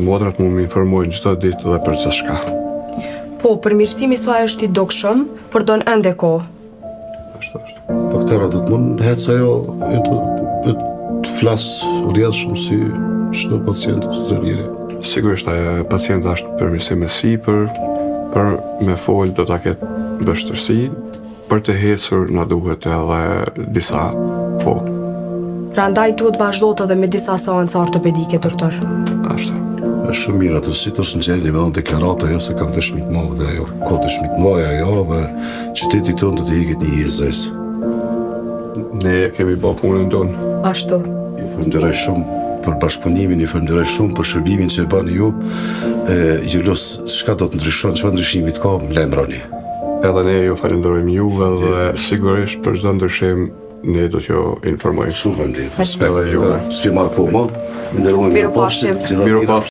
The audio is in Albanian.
Modrat mund më informojnë çdo ditë dhe për çdo shka. Po, përmirësimi i saj është i dukshëm, por don ende kohë. Ashtu është. Doktora do të mund hec ajo të flas rrjedhshëm si çdo pacient ose njëri. Sigurisht ajo pacienti është përmirësim e sipër, për me fol do ta ketë vështirësi, për të hecur na duhet edhe disa kohë. Prandaj duhet vazhdot edhe me disa seanca ortopedike, doktor. Ashtu. Është shumë mirë atë si të është në gjendje me deklarata ajo se kanë dëshmi të madhe dhe ajo ka dëshmi të mëdha ajo dhe qyteti tonë do të hiqet një ISS. Ne kemi bërë punën tonë. Ashtu. Ju falenderoj shumë për bashkëpunimin, ju falenderoj shumë për shërbimin që e bani ju. Gjulos, çka do të ndryshon, çfarë ndryshimi të ka, më lajmëroni. Edhe ne ju falenderojmë juve dhe sigurisht për çdo ndryshim ne do t'ju informojmë. Shumë faleminderit. Edhe juve. S'pi marr kohë më. Nderojmë. Mirupafshim. Mirupafshim.